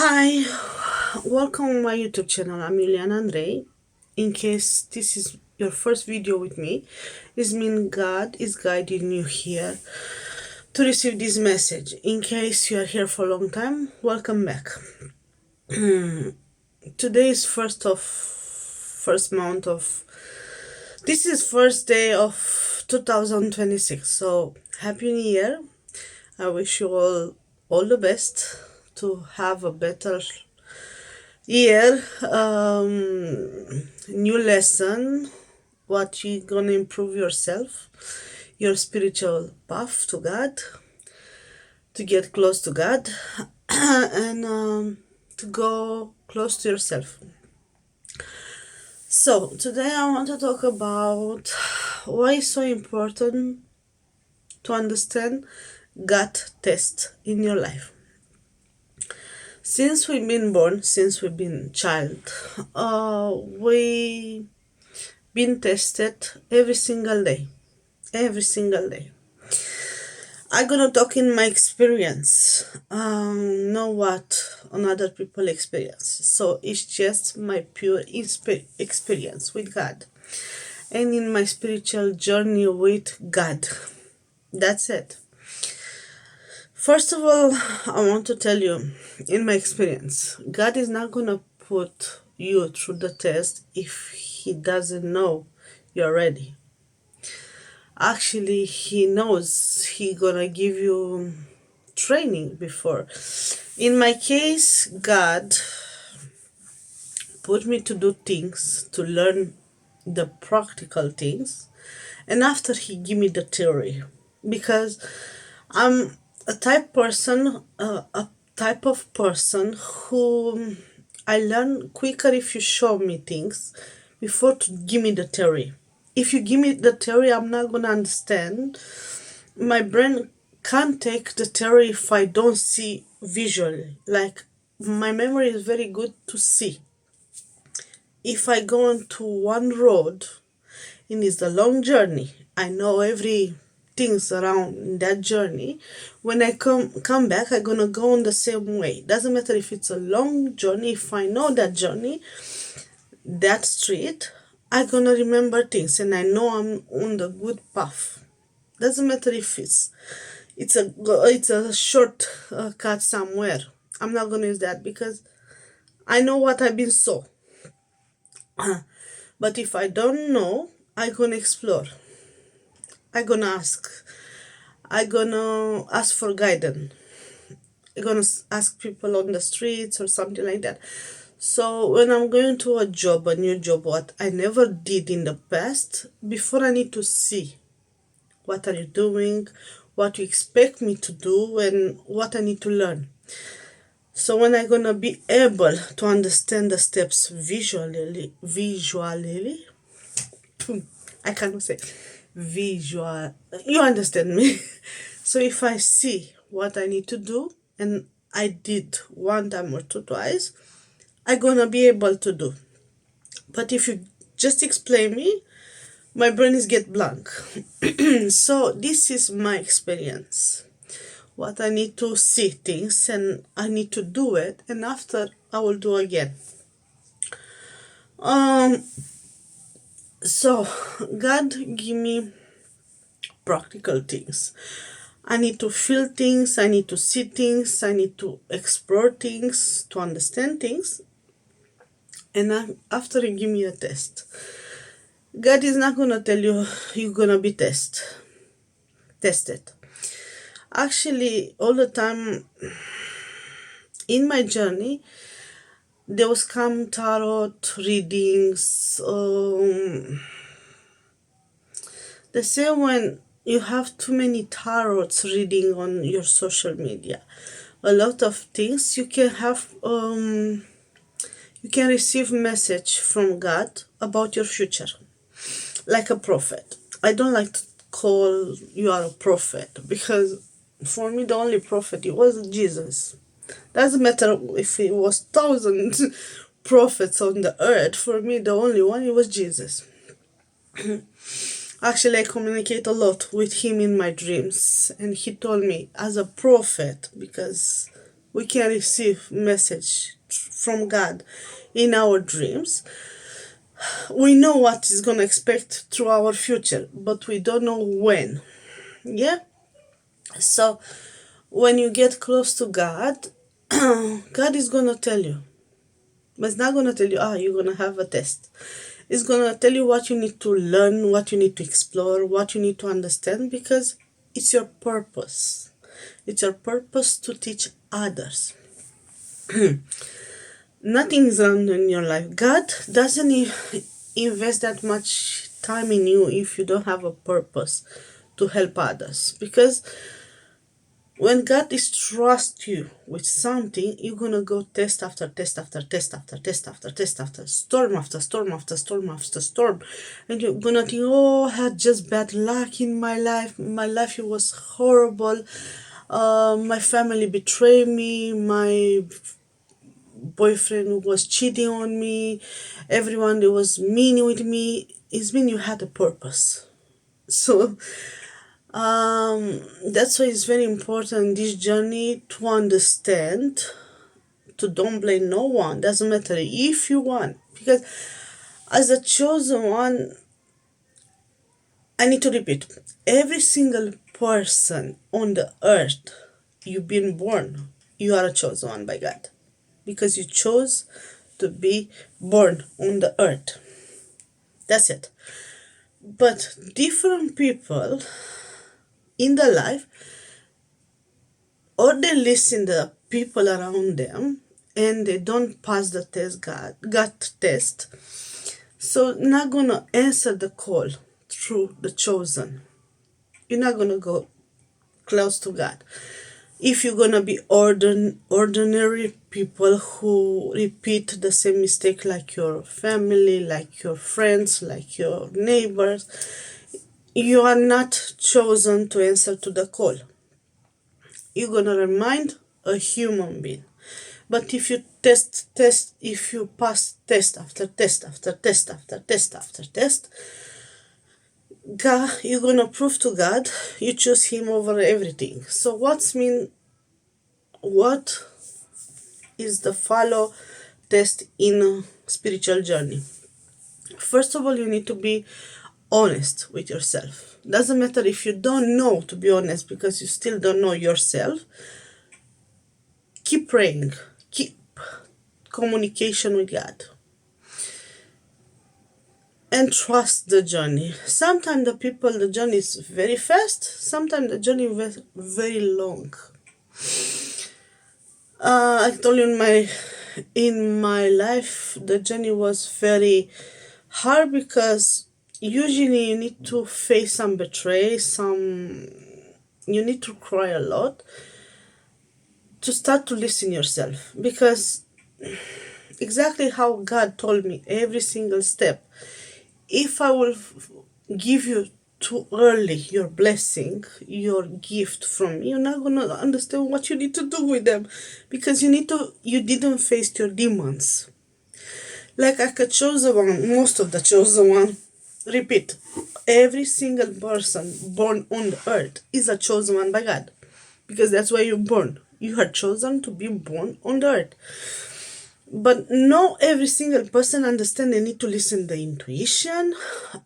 Hi, welcome on my YouTube channel. I'm Juliana Andrei. In case this is your first video with me, this means God is guiding you here to receive this message. In case you are here for a long time, welcome back. Today is first month of this is first day of 2026. So happy New Year. I wish you all the best to have a better year. New lesson, what you gonna improve yourself, your spiritual path to God, to get close to God, and to go close to yourself. So today I want to talk about why it's so important to understand God test in your life. Since we've been born, since we've been child, we been tested every single day. Every single day. I'm gonna talk in my experience, know what another people experience. So it's just my pure experience with God and in my spiritual journey with God. That's it. First of all, I want to tell you, in my experience, God is not gonna put you through the test if He doesn't know you're ready. Actually, He knows He gonna give you training before. In my case, God put me to do things, to learn the practical things, and after He give me the theory, because I'm a type of person who I learn quicker if you show me things before to give me the theory. If you give me the theory, I'm not gonna understand. My brain can't take the theory if I don't see visually. Like, my memory is very good to see. If I go onto one road and it's a long journey, I know every things around in that journey. When I come back, I'm gonna go on the same way. Doesn't matter if it's a long journey. If I know that journey, that street, I'm gonna remember things, and I know I'm on the good path. Doesn't matter if it's a short cut somewhere. I'm not gonna use that because I know what I've been saw. But if I don't know, I'm gonna explore. I'm gonna ask. I'm gonna ask for guidance. I'm gonna ask people on the streets or something like that. So when I'm going to a new job, what I never did in the past, before I need to see what are you doing, what you expect me to do, and what I need to learn. So when I'm gonna be able to understand the steps visually, I cannot say visual. You understand me? So if I see what I need to do, and I did one time or two twice, I'm gonna be able to do. But if you just explain me, my brain is get blank. So this is my experience. What I need to see things and I need to do it, and after I will do again. So God give me practical things. I need to feel things, I need to see things, I need to explore things, to understand things. And after He give me a test, God is not gonna tell you you're gonna be tested. Actually, all the time in my journey, there was come tarot readings. They say when you have too many tarots reading on your social media, a lot of things you can have. You can receive message from God about your future, like a prophet. I don't like to call you are a prophet because for me the only prophet it was Jesus. Doesn't matter if it was thousands prophets on the earth. For me, the only one it was Jesus. Actually, I communicate a lot with him in my dreams, and he told me as a prophet because We can receive message from God in our dreams. We know what is gonna expect through our future, but we don't know when. Yeah. So when you get close to God, God is gonna tell you. But it's not gonna tell you, you're gonna have a test. It's gonna tell you what you need to learn, what you need to explore, what you need to understand, because it's your purpose. It's your purpose to teach others. Nothing is wrong in your life. God doesn't invest that much time in you if you don't have a purpose to help others. Because when God is trust you with something, you're gonna go test after test after test after test after test after storm after storm after storm after storm, and you're gonna think, oh, I had just bad luck in my life. My life it was horrible. My family betrayed me. My boyfriend was cheating on me. Everyone that was mean with me. It's mean you had a purpose. So that's why it's very important this journey to understand, to don't blame no one. Doesn't matter if you want, because as a chosen one, I need to repeat, every single person on the earth, you've been born, you are a chosen one by God, because you chose to be born on the earth. That's it. But different people in the life, or they listen the people around them and they don't pass the test, God test, so not gonna answer the call through the chosen. You're not gonna go close to God if you're gonna be ordinary people who repeat the same mistake, like your family, like your friends, like your neighbors. You are not chosen to answer to the call. You're gonna remind a human being. But if you if you pass test after test after test after test after test, God, you're gonna prove to God you choose Him over everything. So what is the follow test in a spiritual journey? First of all, you need to be honest with yourself. Doesn't matter if you don't know, to be honest, because you still don't know yourself. Keep praying. Keep communication with God. And trust the journey. Sometimes the journey is very fast. Sometimes the journey is very long. I told you in my life the journey was very hard, because usually you need to face some you need to cry a lot to start to listen yourself, because exactly how God told me every single step. If I will give you too early your blessing, your gift from me, you're not gonna understand what you need to do with them, because you didn't face your demons. Like I could chosen one, most of the chosen one. Repeat, every single person born on the earth is a chosen one by God, because that's why you're born. You are chosen to be born on the earth. But not every single person understand. They need to listen the intuition,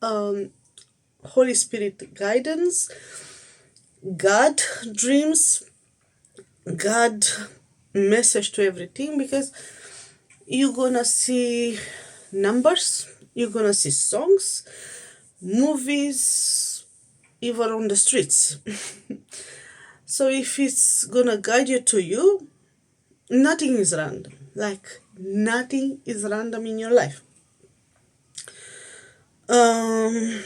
Holy Spirit guidance, God dreams, God message to everything, because you're gonna see numbers, you're gonna see songs, movies, even on the streets. So if it's gonna guide you to you, nothing is random. Like nothing is random in your life. I'm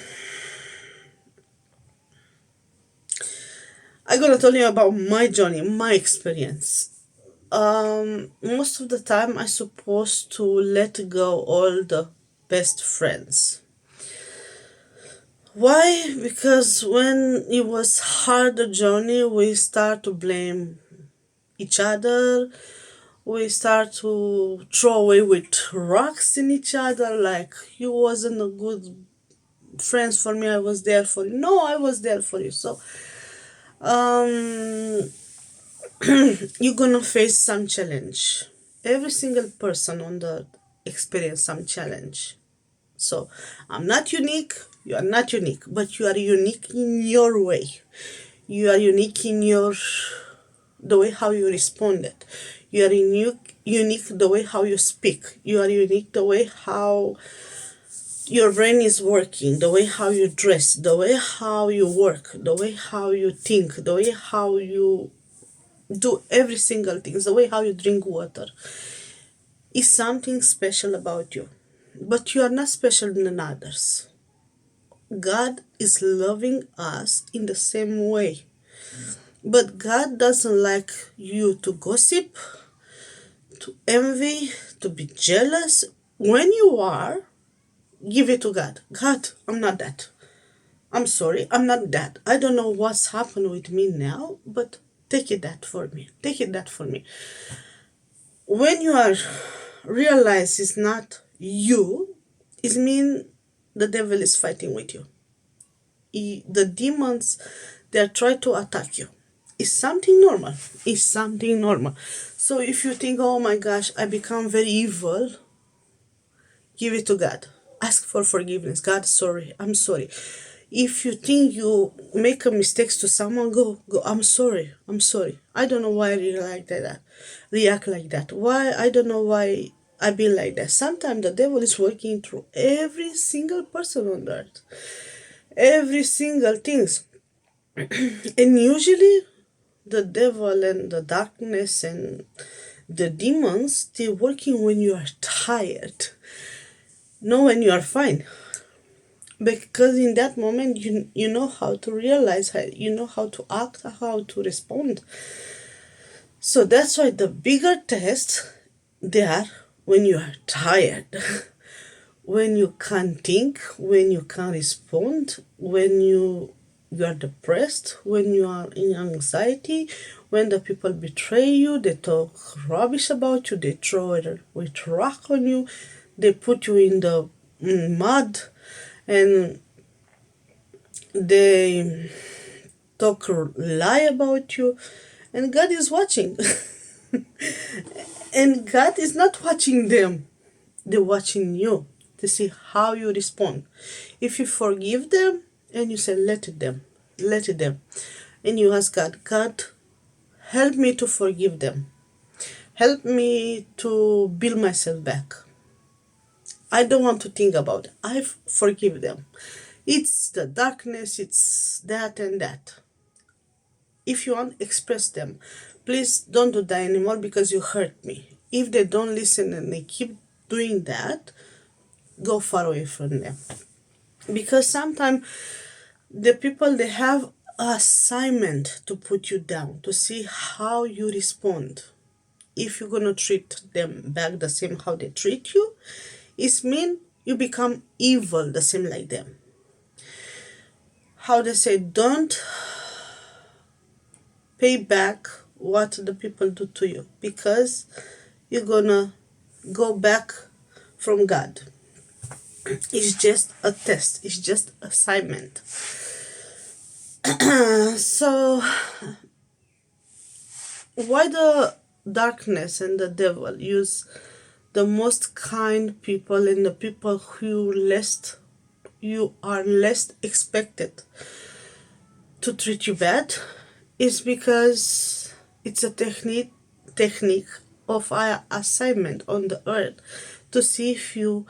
gonna tell you about my journey, my experience. Most of the time I supposed to let go all the best friends. Why? Because when it was hard the journey, we start to blame each other. We start to throw away with rocks in each other, like you wasn't a good friends for me, I was there for you. No, I was there for you. So you're gonna face some challenge. Every single person on the earth experience some challenge. So I'm not unique, you are not unique, but you are unique in your way. You are unique in your the way how you responded. You are unique the way how you speak. You are unique the way how your brain is working, the way how you dress, the way how you work, the way how you think, the way how you do every single thing, the way how you drink water is something special about you. But you are not special than others. God is loving us in the same way. But God doesn't like you to gossip, to envy, to be jealous. When you are, give it to God. God, I'm not that. I'm sorry, I'm not that. I don't know what's happened with me now, but take it that for me. Take it that for me. When you are realize it's not you, it means the devil is fighting with you. The demons, they are trying to attack you. It's something normal. It's something normal. So if you think, oh my gosh, I become very evil, give it to God. Ask for forgiveness. God, sorry, I'm sorry. If you think you make a mistakes to someone, go. I'm sorry. I'm sorry. I don't know why I react like that. Why I don't know why I be like that. Sometimes the devil is working through every single person on earth, every single things, and usually the devil and the darkness and the demons, they're working when you are tired, not when you are fine. Because in that moment you know how to realize, you know how to act, how to respond. So that's why the bigger tests, they are when you are tired, when you can't think, when you can't respond, when you are depressed, when you are in anxiety, when the people betray you, they talk rubbish about you, they throw it with rock on you, they put you in the mud, and they talk lie about you, and God is watching. And God is not watching them, they're watching you to see how you respond. If you forgive them and you say let it them, and you ask God, God, help me to forgive them, help me to build myself back, I don't want to think about it, I forgive them, it's the darkness, it's that and that. If you want, express them. Please don't do that anymore because you hurt me. If they don't listen and they keep doing that, go far away from them. Because sometimes the people, they have assignment to put you down, to see how you respond. If you're gonna treat them back the same how they treat you, it means you become evil the same like them. How they say, don't pay back what the people do to you, because you're gonna go back from God. It's just a test, it's just assignment. So why the darkness and the devil use the most kind people and the people who you are less expected to treat you bad, is because it's a technique of our assignment on the earth to see if you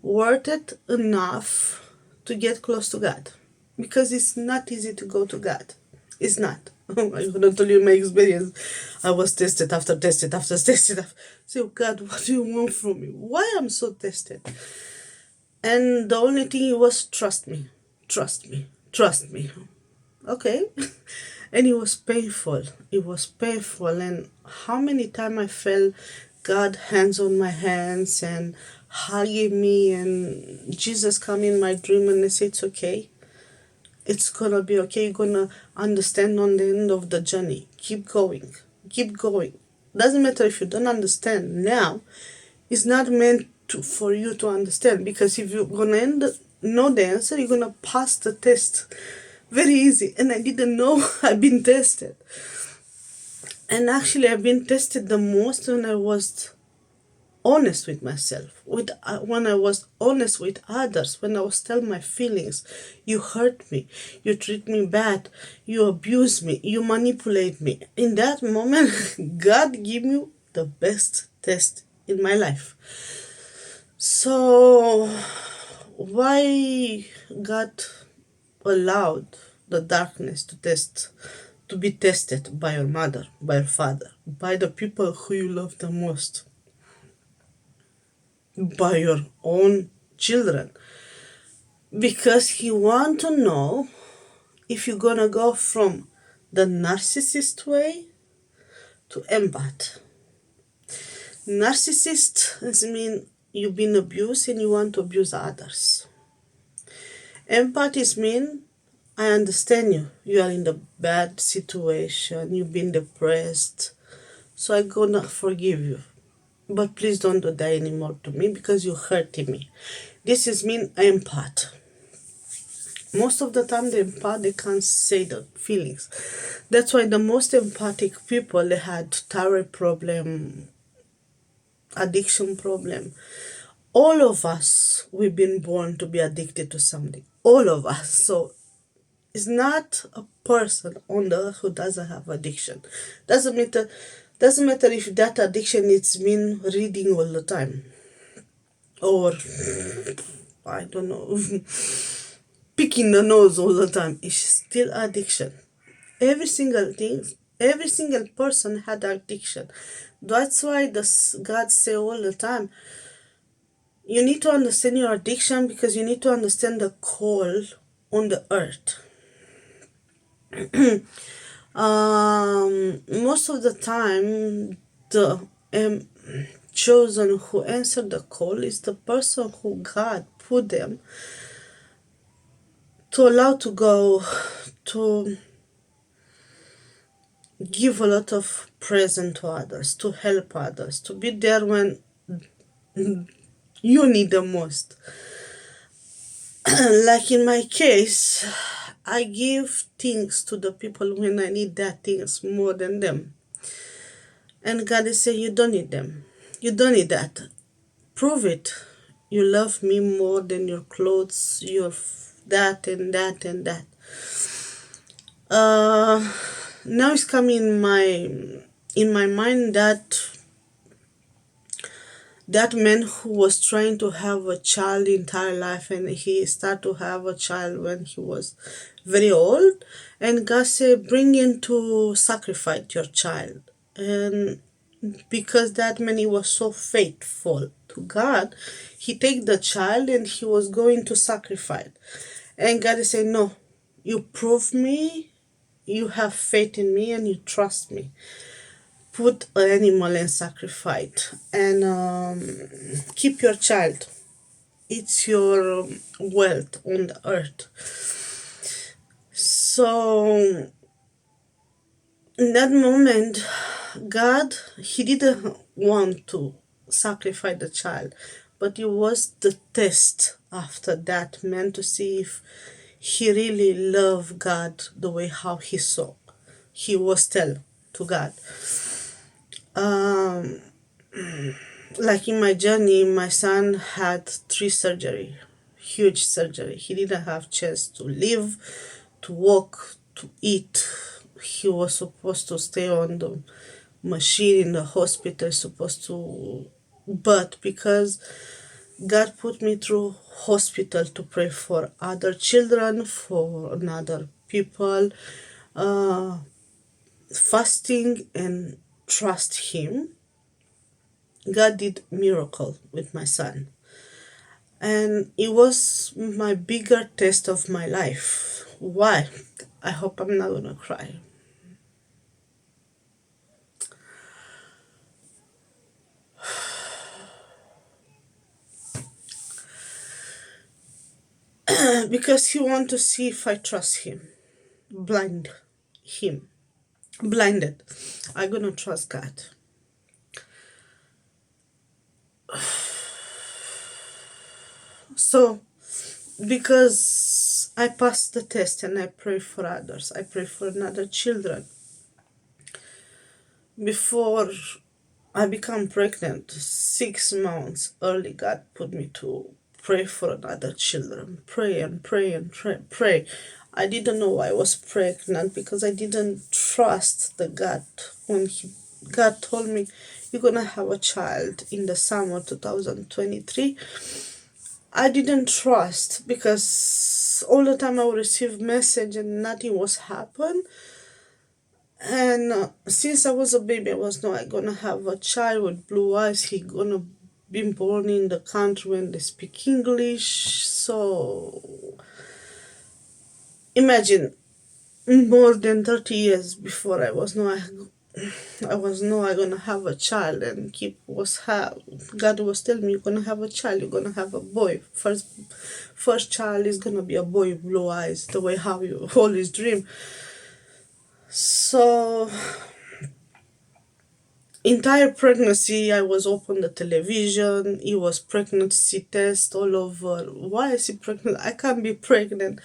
worth it enough to get close to God. Because it's not easy to go to God. It's not. I'm gonna tell you my experience. I was tested after tested after tested. So God, what do you want from me? Why I'm so tested? And the only thing was trust me, trust me, trust me. Okay. And it was painful. It was painful. And how many times I felt God hands on my hands and hugging me, and Jesus come in my dream and they say it's okay. It's gonna be okay. You're gonna understand on the end of the journey. Keep going. Keep going. Doesn't matter if you don't understand now. It's not meant for you to understand, because if you're gonna know the answer, you're gonna pass the test very easy. And I didn't know I've been tested. And actually, I've been tested the most when I was honest with myself, with when I was honest with others, when I was telling my feelings. You hurt me, you treat me bad, you abuse me, you manipulate me. In that moment, God gave me the best test in my life. So why God allowed the darkness to be tested by your mother, by your father, by the people who you love the most, by your own children? Because he want to know if you're gonna go from the narcissist way to empath. Narcissist is mean you've been abused and you want to abuse others. Empath is mean I understand you. You are in the bad situation, you've been depressed, so I'm gonna forgive you. But please don't do that anymore to me because you're hurting me. This is mean empath. Most of the time the empath, they can't say the feelings. That's why the most empathic people, they had thyroid problem, addiction problem. All of us, we've been born to be addicted to something. All of us. So it's not a person on the earth who doesn't have addiction. Doesn't matter if that addiction is mean reading all the time, or I don't know, picking the nose all the time. It's still addiction. Every single thing, every single person had addiction. That's why God say all the time, you need to understand your addiction because you need to understand the call on the earth. Most of the time, the chosen who answered the call is the person who God put them to allow to go, to give a lot of present to others, to help others, to be there when you need the most. Like in my case, I give things to the people when I need that things more than them. And God is saying, you don't need them. You don't need that. Prove it. You love me more than your clothes, your that and that and that. Now it's coming in my mind that man who was trying to have a child entire life, and he started to have a child when he was very old, and God said, bring in to sacrifice your child. And because that man, he was so faithful to God, he take the child and he was going to sacrifice. And God is saying, no, you prove me, you have faith in me, and you trust me. Put an animal and sacrifice, and keep your child. It's your wealth on the earth. So in that moment, God, he didn't want to sacrifice the child, but it was the test after that man to see if he really loved God the way how he saw. He was tell to God. Um, like in my journey, my son had 3 surgery, huge surgery. He didn't have chance to live, to walk, to eat. He was supposed to stay on the machine in the hospital, supposed to, but because God put me through hospital to pray for other children, for another people, uh, fasting and trust Him, God did miracle with my son. And it was my bigger test of my life. Why? I hope I'm not gonna cry. Because he want to see if I trust him. Blind him. Blinded. I'm gonna trust God. So because I passed the test and I pray for others, I pray for another children. Before I became pregnant, 6 months early, God put me to pray for another children. Pray and pray and pray. I didn't know I was pregnant because I didn't trust the God when God told me you're gonna have a child in the summer 2023. I didn't trust because all the time I would receive message and nothing was happen. And since I was a baby, I was not gonna have a child with blue eyes. He gonna be born in the country when they speak English. So imagine more than 30 years before I was not gonna have a child, and keep was have God was telling me you're gonna have a child, you're gonna have a boy. First child is gonna be a boy with blue eyes, the way how you always dream. So entire pregnancy I was open the television, it was pregnancy test all over. Why is he pregnant? I can't be pregnant.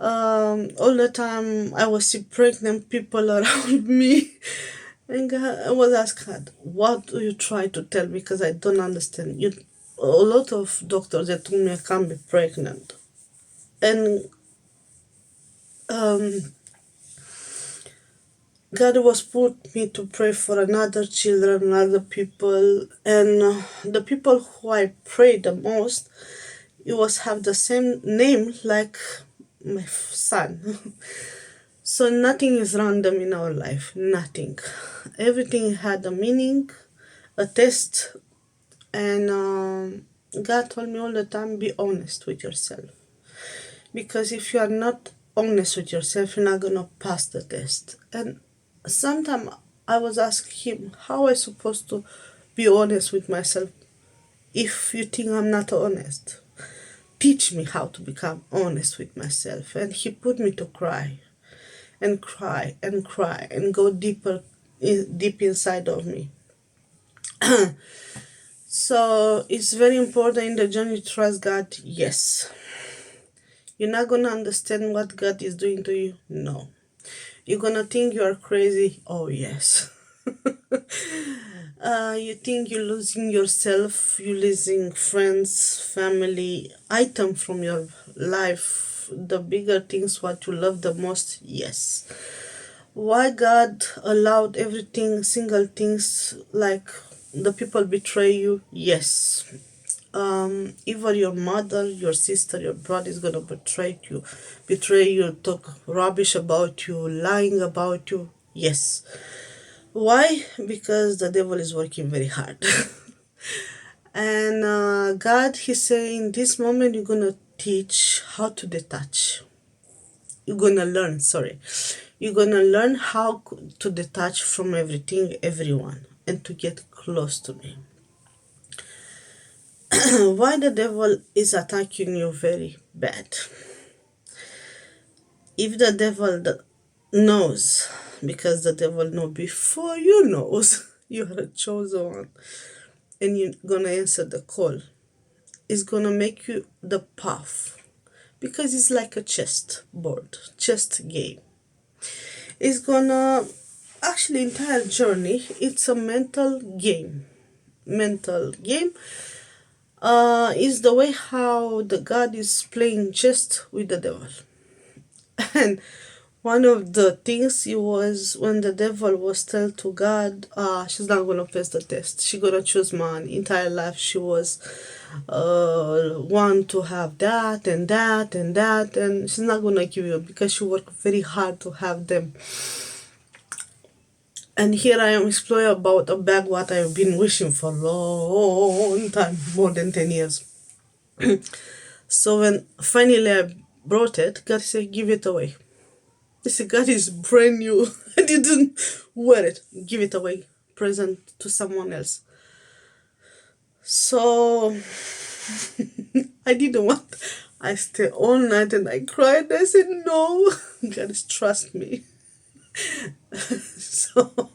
All the time I was see pregnant people around me. And God, I was asked God, what do you try to tell me, because I don't understand you. A lot of doctors that told me I can't be pregnant. And um God was put me to pray for another children, other people, and the people who I prayed the most, it was have the same name like my son. So nothing is random in our life, nothing. Everything had a meaning, a test, and God told me all the time, be honest with yourself. Because if you are not honest with yourself, you're not gonna pass the test. And sometimes I was asking him, how I supposed to be honest with myself if you think I'm not honest? Teach me how to become honest with myself. And he put me to cry and cry and cry and go deeper, deep inside of me. So it's very important in the journey to trust God. Yes. You're not gonna understand what God is doing to you. No. You're gonna think you are crazy. Oh yes. You think you're losing yourself, you're losing friends, family, item from your life, the bigger things what you love the most. Yes. Why God allowed everything, single things, like the people betray you? Yes. Either your mother, your sister, your brother is gonna betray you, talk rubbish about you, lying about you. Yes. Why? Because the devil is working very hard. And God, He's saying, this moment you're gonna teach how to detach. You're gonna learn, sorry. You're gonna learn how to detach from everything, everyone, and to get close to me. Why the devil is attacking you very bad? If the devil knows, because the devil know before you knows you are a chosen one and you're gonna answer the call, it's gonna make you the path, because it's like a chess board, chess game. It's gonna actually entire journey, it's a mental game is the way how the God is playing chess with the devil. And one of the things it was when the devil was tell to God, she's not gonna pass the test. She gonna choose man. Entire life she was want to have that and that and that, and she's not gonna give you because she worked very hard to have them. And here I am exploring about a bag what I've been wishing for a long time, more than 10 years. So when finally I brought it, God said, give it away. I said, God is brand new. I didn't wear it. Give it away. Present to someone else. So I didn't want. I stayed all night and I cried. I said, no. God, trust me. So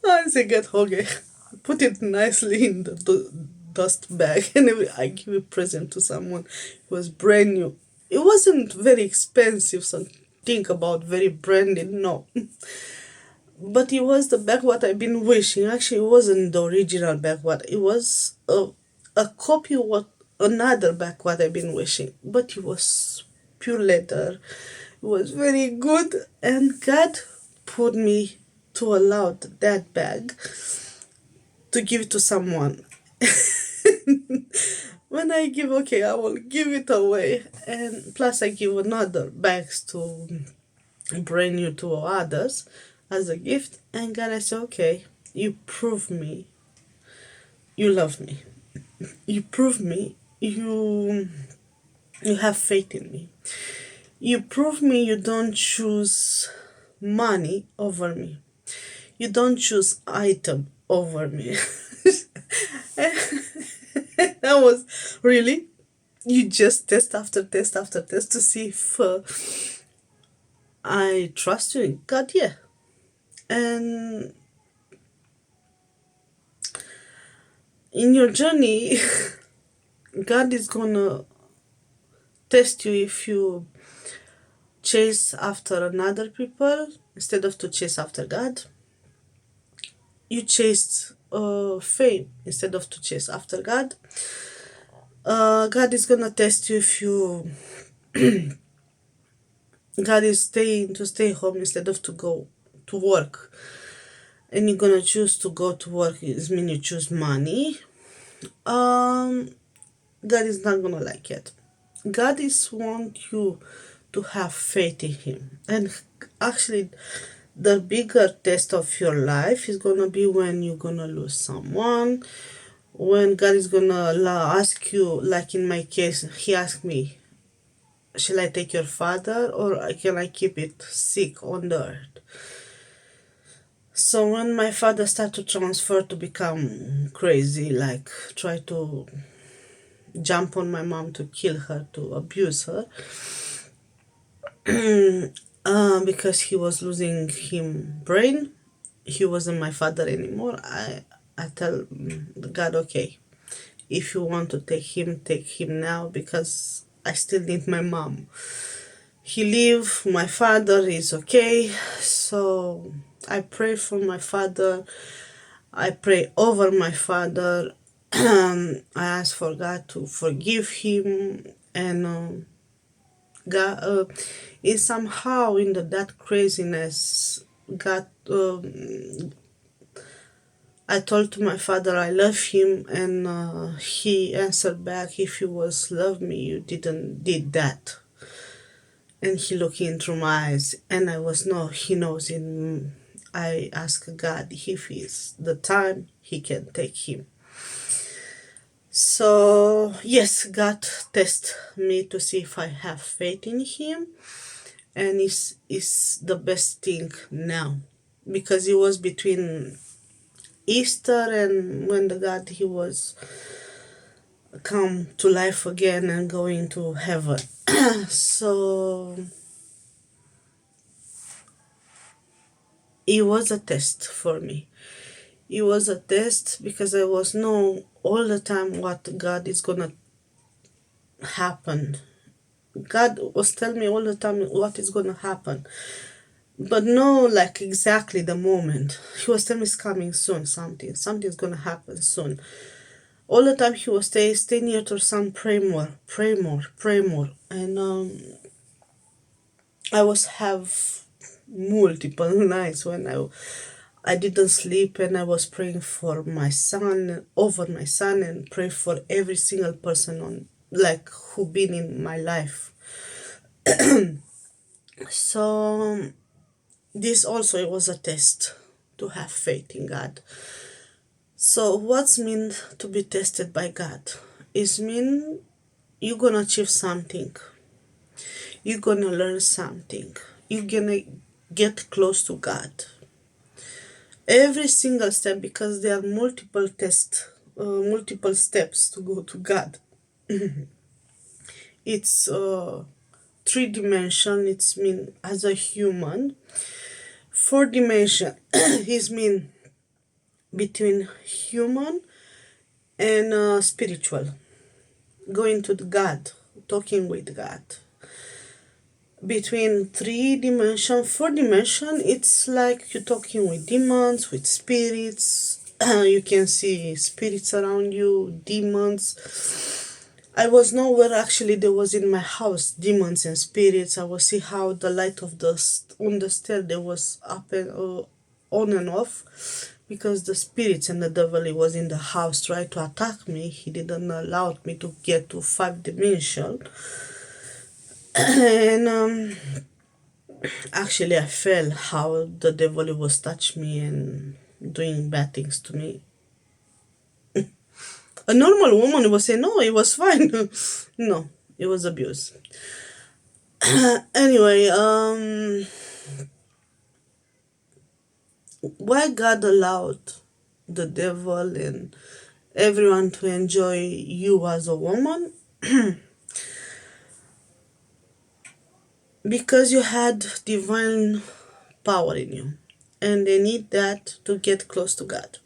I said, God, okay. Put it nicely in the dust bag. And I give a present to someone. It was brand new. It wasn't very expensive, so think about very branded, no. but it was the bag what I've been wishing. Actually, it wasn't the original bag what it was a copy of what another bag what I've been wishing, but it was pure leather. It was very good, and God put me to allow that bag to give to someone. When I give, okay, I will give it away, and plus I give another bags to bring you to others as a gift. And God, I say, okay, you prove me, you love me. You prove me, you have faith in me. You prove me you don't choose money over me. You don't choose item over me. That was really, you just test after test after test to see if I trust you in God, yeah. And in your journey, God is gonna test you if you chase after another people instead of to chase after God. You chased fame instead of to chase after God. God is gonna test you if you God is staying to stay home instead of to go to work, and you're gonna choose to go to work. It means you choose money. Um, God is not gonna like it. God is want you to have faith in Him, and actually, the bigger test of your life is gonna be when you're gonna lose someone, when God is gonna ask you, like in my case, He asked me, shall I take your father or can I keep it sick on the earth? So when my father started to transfer to become crazy, like try to jump on my mom to kill her, to abuse her, because he was losing him brain, he wasn't my father anymore. I tell God, okay, if you want to take him now, because I still need my mom. He leave, my father is okay. So I pray for my father. I pray over my father. I ask for God to forgive him, and God, is somehow in that craziness. God, I told to my father I love him, and he answered back, if you was love me, you didn't did that. And he looked into my eyes, and I was no, he knows in. I ask God if it's the time he can take him. So yes, God test me to see if I have faith in him, and it's the best thing now, because it was between Easter and when the God he was come to life again and going to heaven. So it was a test for me. It was a test because I was know all the time what God is gonna happen. God was telling me all the time what is gonna happen, but no, like exactly the moment. He was telling me it's coming soon. Something's gonna happen soon. All the time he was stay near to son, pray more, pray more, pray more, and I was have multiple nights when I didn't sleep, and I was praying for my son, over my son, and pray for every single person on like who been in my life. So this also it was a test to have faith in God. So what's mean to be tested by God? Is mean you're gonna achieve something, you're gonna learn something, you're gonna get close to God. Every single step, because there are multiple tests, multiple steps to go to God. It's three dimension. It's mean as a human. Four dimension is mean between human and spiritual, going to the God, talking with God. between 3 dimension, 4 dimension. It's like you're talking with demons, with spirits. You can see spirits around you, demons. I was nowhere actually. There was in my house demons and spirits. I will see how the light of the on the stair there was up and on and off, because the spirits and the devil, he was in the house trying to attack me. He didn't allow me to get to 5 dimension. And actually I felt how the devil was touching me and doing bad things to me. A normal woman would say no, it was fine. No, it was abuse. Anyway, why God allowed the devil and everyone to enjoy you as a woman? Because you had divine power in you, and they need that to get close to God.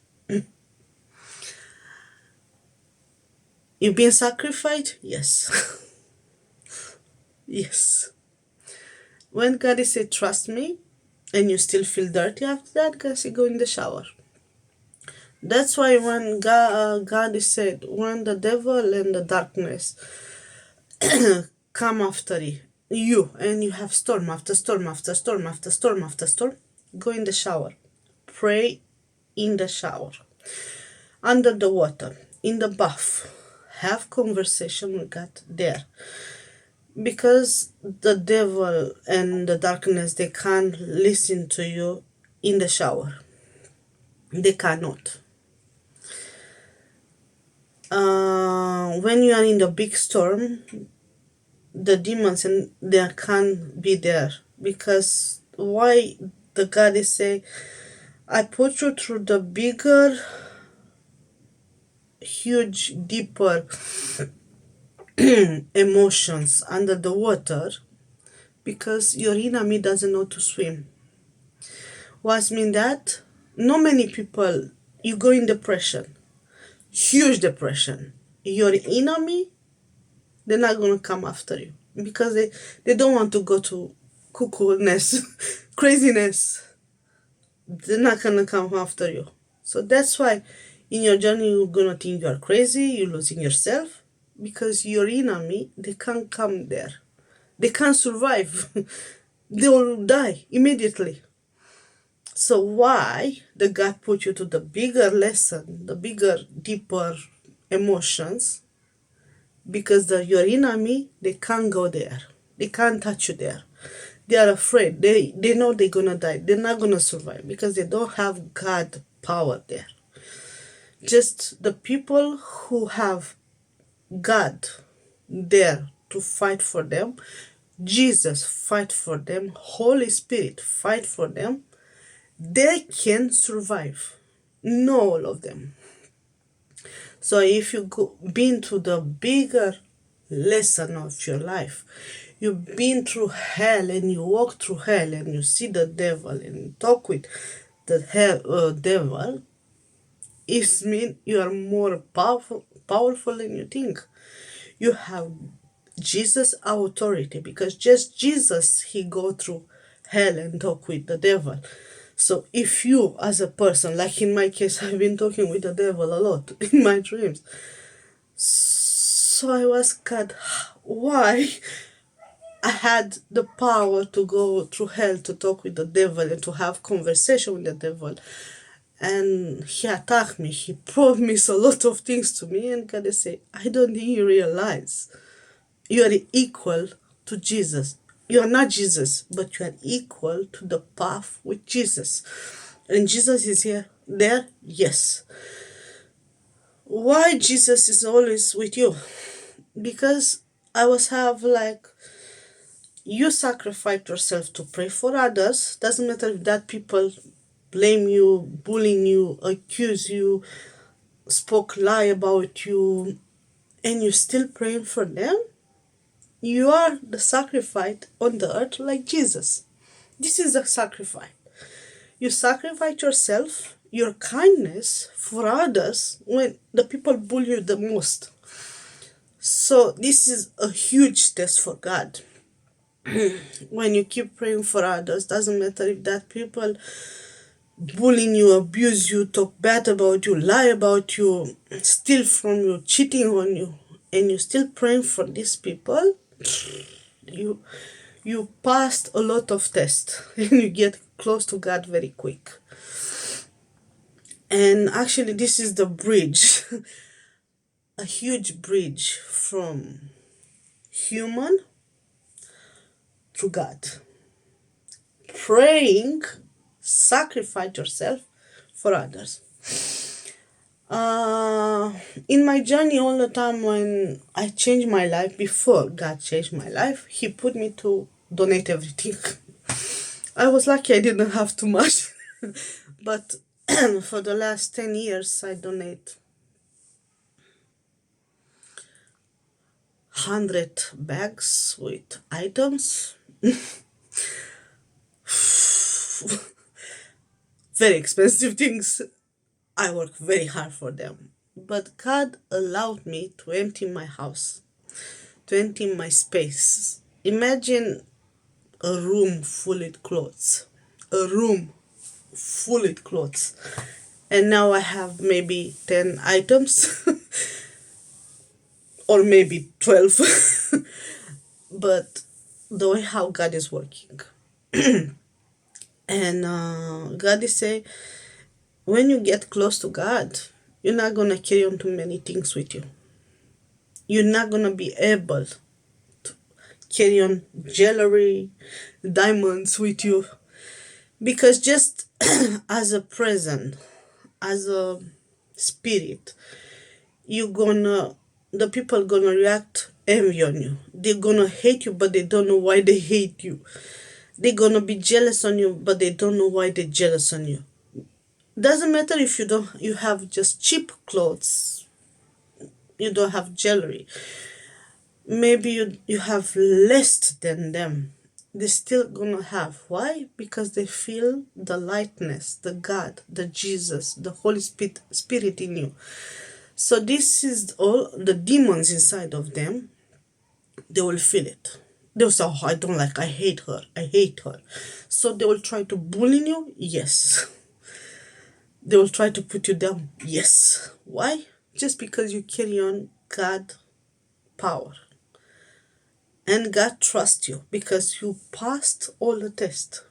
You've been sacrificed? Yes. Yes. When God is say trust me, and you still feel dirty after that, God say go in the shower. That's why when God is said, when the devil and the darkness come after you, and you have storm after storm after storm after storm after storm, go in the shower. Pray in the shower, under the water, in the bath. Have conversation with God there. Because the devil and the darkness, they can't listen to you in the shower. They cannot. When you are in the big storm, the demons and they can't be there. Because why the God is saying, I put you through the bigger, huge, deeper emotions under the water, because your enemy doesn't know to swim. What mean that? Not many people, you go in depression, huge depression. Your enemy, they're not going to come after you, because they don't want to go to cuckoo-ness, craziness. They're not going to come after you. So that's why in your journey you're going to think you're crazy, you're losing yourself, because your enemy, they can't come there. They can't survive. They will die immediately. So why the God put you to the bigger lesson, the bigger, deeper emotions? Because your enemy, they can't go there. They can't touch you there. They are afraid. They know they're gonna die. They're not gonna survive because they don't have God power there. Just the people who have God there to fight for them, Jesus fight for them, Holy Spirit fight for them, they can survive. Not all of them. So if you been to the bigger lesson of your life, you've been through hell and you walk through hell and you see the devil and you talk with the devil, it means you are more powerful than you think. You have Jesus' authority, because just Jesus, he go through hell and talk with the devil. So if you as a person, like in my case, I've been talking with the devil a lot in my dreams. So I was God, why I had the power to go through hell to talk with the devil and to have conversation with the devil. And he attacked me. He promised a lot of things to me, and God say, I don't think you realize you are equal to Jesus. You are not Jesus, but you are equal to the path with Jesus. And Jesus is here, there, yes. Why Jesus is always with you? Because I was have like, you sacrifice yourself to pray for others. Doesn't matter if that people blame you, bullying you, accuse you, spoke lie about you, and you're still praying for them. You are the sacrifice on the earth like Jesus. This is a sacrifice. You sacrifice yourself, your kindness for others when the people bully you the most. So this is a huge test for God. When you keep praying for others, doesn't matter if that people bullying you, abuse you, talk bad about you, lie about you, steal from you, cheating on you, and you're still praying for these people, you you passed a lot of tests and you get close to God very quick. And actually, this is the bridge, a huge bridge from human to God. Praying, sacrifice yourself for others. Uh, in my journey, all the time when I changed my life, before God changed my life, He put me to donate everything. I was lucky I didn't have too much, but for the last 10 years, I donate 100 bags with items. Very expensive things. I work very hard for them. But God allowed me to empty my house, to empty my space. Imagine a room full of clothes. A room full of clothes. And now I have maybe 10 items or maybe 12. But the way how God is working. And God is saying, when you get close to God, you're not going to carry on too many things with you. You're not going to be able to carry on jewelry, diamonds with you. Because just as a present, as a spirit, the people gonna react envy on you. They're gonna hate you, but they don't know why they hate you. They're gonna be jealous on you, but they don't know why they're jealous on you. Doesn't matter if you have just cheap clothes, you don't have jewelry. Maybe you have less than them. They're still gonna have. Why? Because they feel the lightness, the God, the Jesus, the Holy Spirit in you. So this is all the demons inside of them. They will feel it. They'll say, oh, I hate her, I hate her. So they will try to bully you, yes. They will try to put you down, yes. Why? Just because you carry on God power. And God trusts you because you passed all the tests.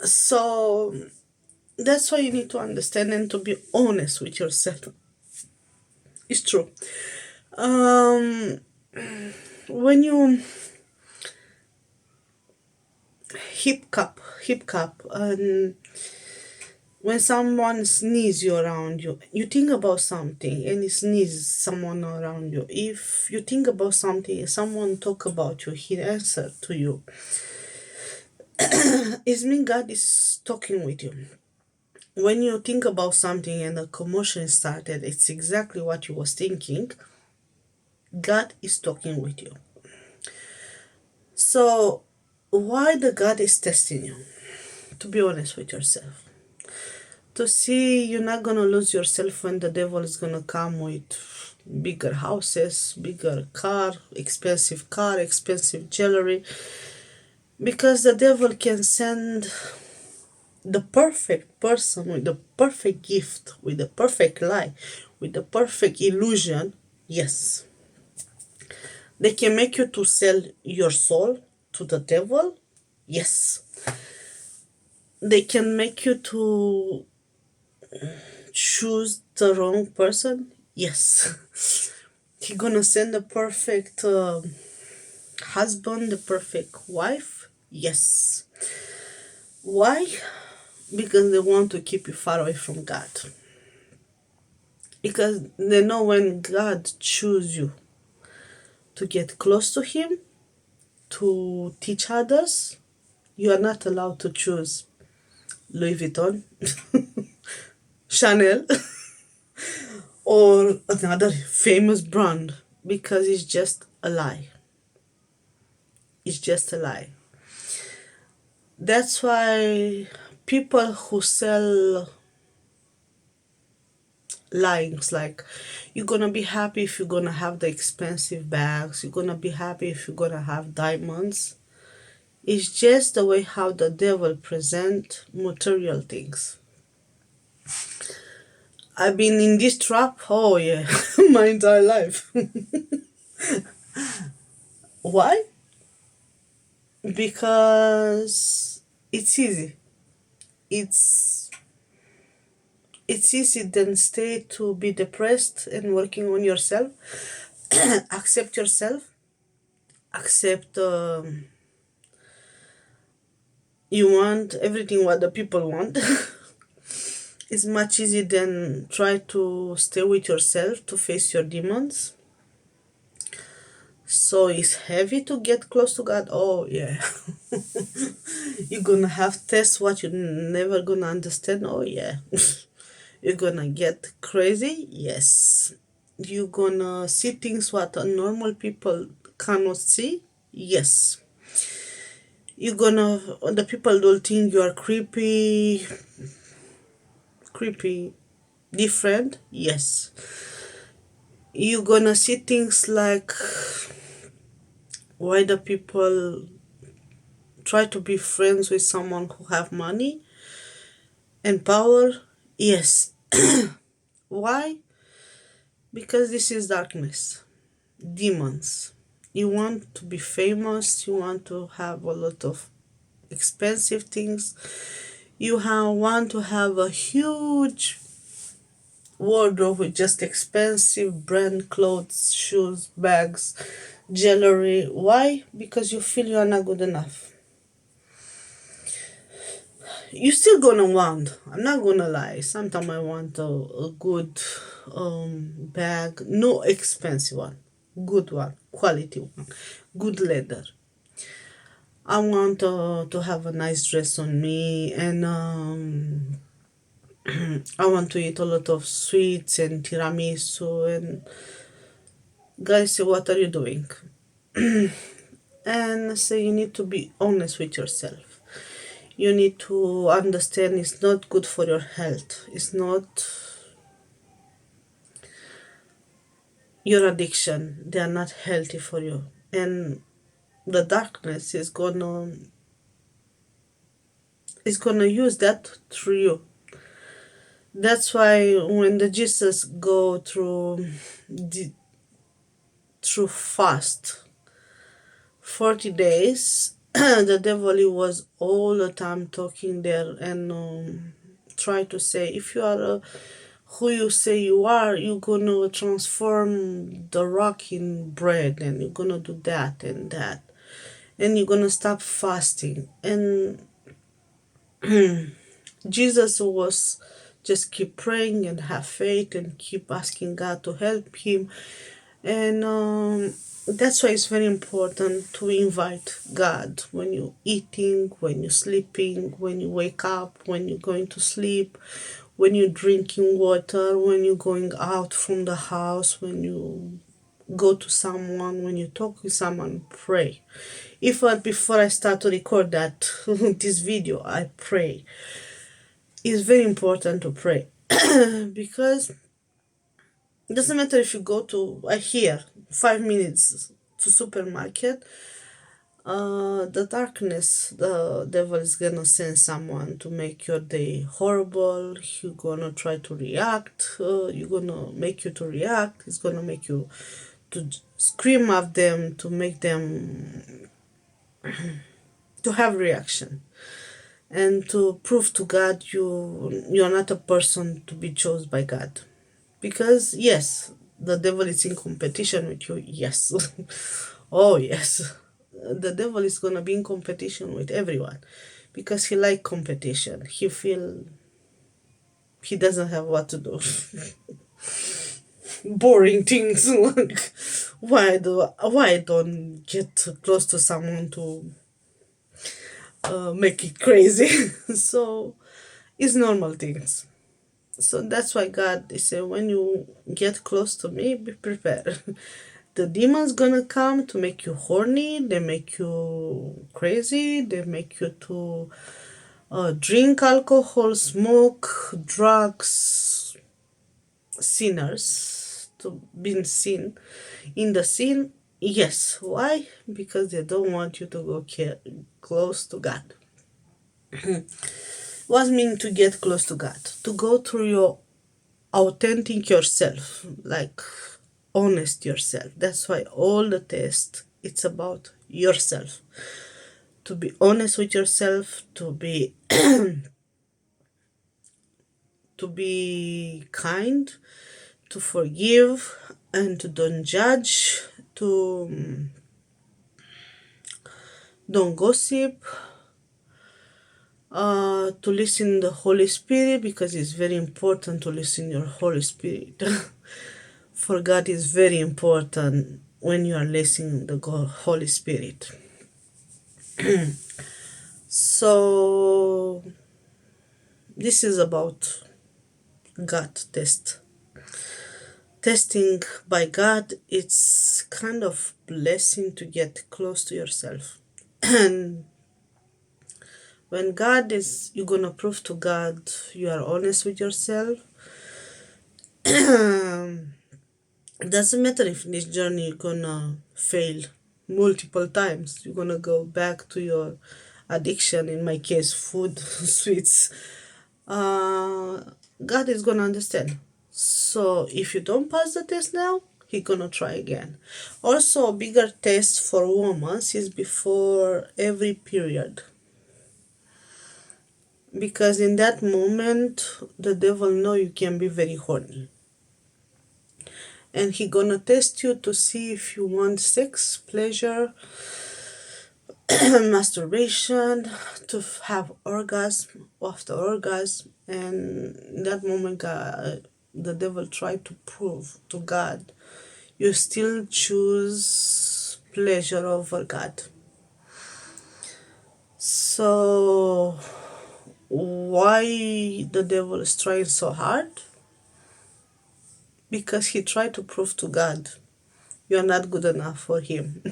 So that's why you need to understand and to be honest with yourself. It's true. When you hip cup, and when someone sneezes you around you, you think about something and he sneezes someone around you. If you think about something and someone talk about you, he answer to you. It means God is talking with you. When you think about something and the commotion started, it's exactly what you was thinking. God is talking with you. So why the God is testing you? To be honest with yourself. To see you're not gonna lose yourself when the devil is gonna come with bigger houses, bigger car, expensive jewelry. Because the devil can send the perfect person with the perfect gift, with the perfect lie, with the perfect illusion. Yes. They can make you to sell your soul to the devil. Yes. They can make you to choose the wrong person. Yes. He gonna send the perfect husband, the perfect wife. Yes. Why? Because they want to keep you far away from God. Because they know when God chooses you to get close to Him, to teach others, you are not allowed to choose Louis Vuitton, Chanel, or another famous brand, because it's just a lie. It's just a lie. That's why people who sell lyings like you're gonna be happy if you're gonna have the expensive bags, you're gonna be happy if you're gonna have diamonds. It's just the way how the devil present material things. I've been in this trap, oh yeah, my entire life. Why? Because it's easy. It's it's easy then stay to be depressed and working on yourself. Accept yourself. Accept you want everything what the people want. It's much easier than try to stay with yourself to face your demons. So it's heavy to get close to God. Oh yeah. You're gonna have tests what you're never gonna understand. Oh yeah. You're gonna get crazy. Yes. You're gonna see things what normal people cannot see. Yes. You're gonna the people don't think you are creepy, different. Yes. You're gonna see things like why the people try to be friends with someone who have money and power. Yes. Why? Because this is darkness, demons. You want to be famous, you want to have a lot of expensive things, want to have a huge wardrobe with just expensive brand clothes, shoes, bags, jewelry. Why? Because you feel you are not good enough. You still gonna want, I'm not gonna lie, sometimes I want a good bag, no expensive one, good one, quality one, good leather. I want to have a nice dress on me, and I want to eat a lot of sweets and tiramisu. And guys say, what are you doing? And say, you need to be honest with yourself. You need to understand it's not good for your health. It's not your addiction. They are not healthy for you. And the darkness is gonna use that through you. That's why when the Jesus go through fast 40 days, the devil he was all the time talking there and try to say, if you are who you say you are, you're gonna transform the rock in bread, and you're gonna do that and that, and you're gonna stop fasting. And Jesus was just keep praying and have faith and keep asking God to help him. And that's why it's very important to invite God when you're eating, when you're sleeping, when you wake up, when you're going to sleep, when you're drinking water, when you're going out from the house, when you go to someone, when you talk with someone, pray. If before I start to record that this video, I pray. It's very important to pray because it doesn't matter if you go to here 5 minutes to supermarket. The darkness, the devil is gonna send someone to make your day horrible. You're gonna try to react. You're gonna make you to react. It's gonna make you to scream at them, to make them to have reaction, and to prove to God you're not a person to be chosen by God. Because yes, the devil is in competition with you. Yes. Oh yes. The devil is gonna be in competition with everyone because he like competition. He feel he doesn't have what to do. Boring things like why I don't get close to someone to make it crazy. So it's normal things. So that's why God is saying, when you get close to me, be prepared. The demon's gonna come to make you horny, they make you crazy, they make you to drink alcohol, smoke, drugs, sinners to be seen in the sin. Yes. Why? Because they don't want you to go close to God. What mean to get close to God? To go through your authentic yourself, like honest yourself. That's why all the test it's about yourself. To be honest with yourself, to be kind, to forgive, and to don't judge, to don't gossip, to listen the Holy Spirit, because it's very important to listen your Holy Spirit. For God is very important when you are listening the Holy Spirit. So this is about God test. Testing by God, it's kind of blessing to get close to yourself. And when God is, you're gonna prove to God you are honest with yourself. It doesn't matter if in this journey you're gonna fail multiple times. You're gonna go back to your addiction, in my case, food, sweets. God is gonna understand. So if you don't pass the test now, He gonna try again. Also, a bigger test for women is before every period, because in that moment the devil know you can be very horny, and he gonna test you to see if you want sex, pleasure, masturbation, to have orgasm after orgasm. And in that moment, the devil tried to prove to God you still choose pleasure over God. So why the devil is trying so hard? Because he tried to prove to God you're not good enough for him.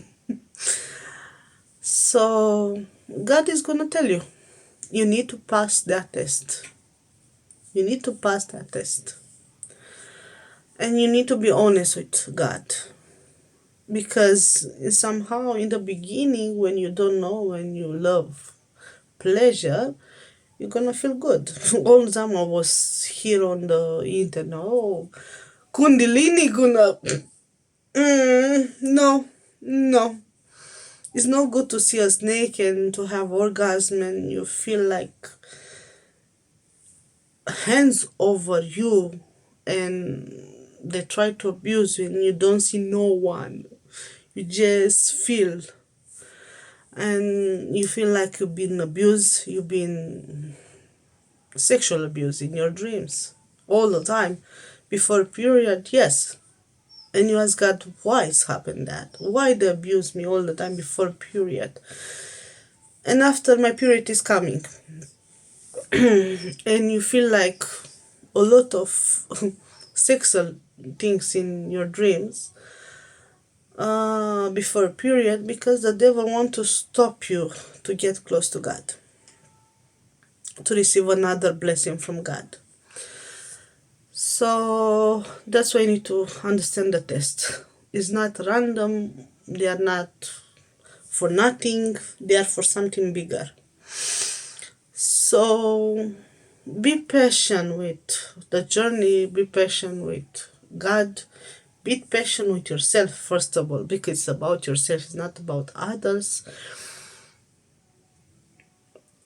So God is gonna tell you, you need to pass that test. You need to pass that test. And you need to be honest with God. Because somehow in the beginning, when you don't know, when you love pleasure, you're gonna feel good. All the time I was here on the internet, oh, Kundalini gonna, no, no. It's not good to see a snake and to have orgasm and you feel like hands over you and they try to abuse you and you don't see no one. You just feel, and you feel like you've been abused, you've been sexual abuse in your dreams all the time before period. Yes. And you ask God, why it's happened that? Why they abuse me all the time before period? And after my period is coming, and you feel like a lot of sexual things in your dreams before period, because the devil want to stop you to get close to God, to receive another blessing from God. So that's why you need to understand the test. It's not random. They are not for nothing. They are for something bigger. So be patient with the journey. Be patient with God. Be patient with yourself, first of all, because it's about yourself. It's not about others.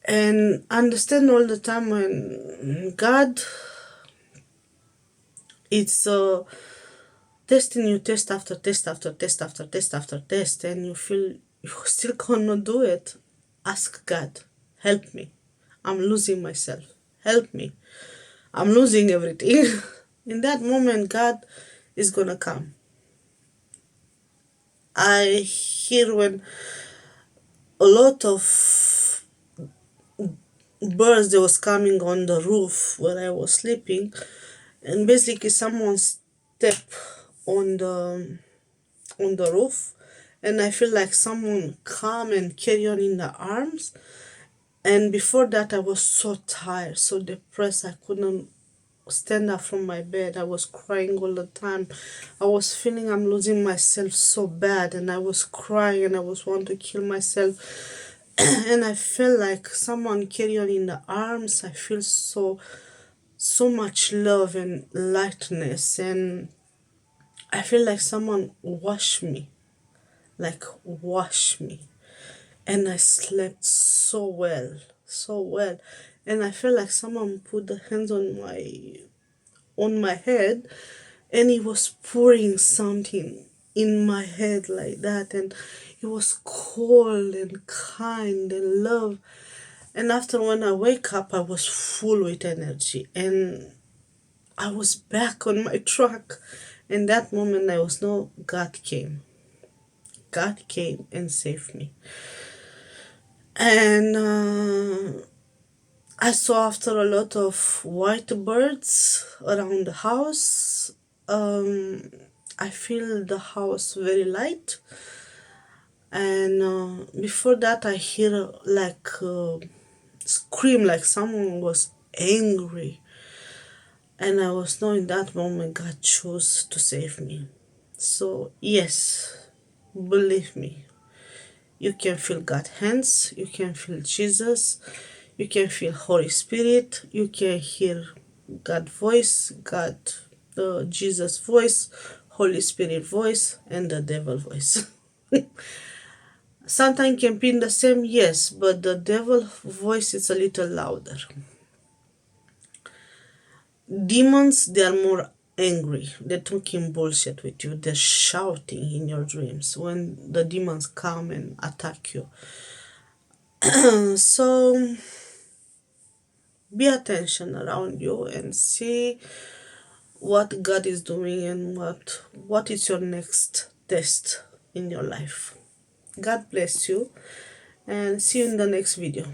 And understand all the time when God, it's testing you, test after test after test after test after test, and you feel you still cannot do it. Ask God, help me. I'm losing myself. Help me. I'm losing everything. In that moment, God is gonna come. I hear when a lot of birds that was coming on the roof where I was sleeping, and basically someone step on the roof, and I feel like someone come and carry on in the arms. And before that, I was so tired, so depressed, I couldn't stand up from my bed. I was crying all the time. I was feeling I'm losing myself so bad, and I was crying and I was wanting to kill myself. And I felt like someone carry on in the arms. I feel so much love and lightness, and I feel like someone washed me, like wash me. And I slept so well, so well. And I felt like someone put the hands on my head, and he was pouring something in my head like that, and it was cold and kind and love. And after, when I wake up, I was full with energy, and I was back on my track. In that moment, I was no, God came and saved me. And I saw, after a lot of white birds around the house, I feel the house very light. And before that, I hear like scream, like someone was angry. And I was knowing that moment God chose to save me. So yes, believe me, you can feel God's hands, you can feel Jesus, you can feel Holy Spirit, you can hear God voice, Jesus voice, Holy Spirit voice, and the devil voice. Sometimes can be in the same, yes, but the devil voice is a little louder. Demons, they are more angry. They're talking bullshit with you. They're shouting in your dreams when the demons come and attack you. So be attention around you and see what God is doing, and what is your next test in your life. God bless you, and see you in the next video.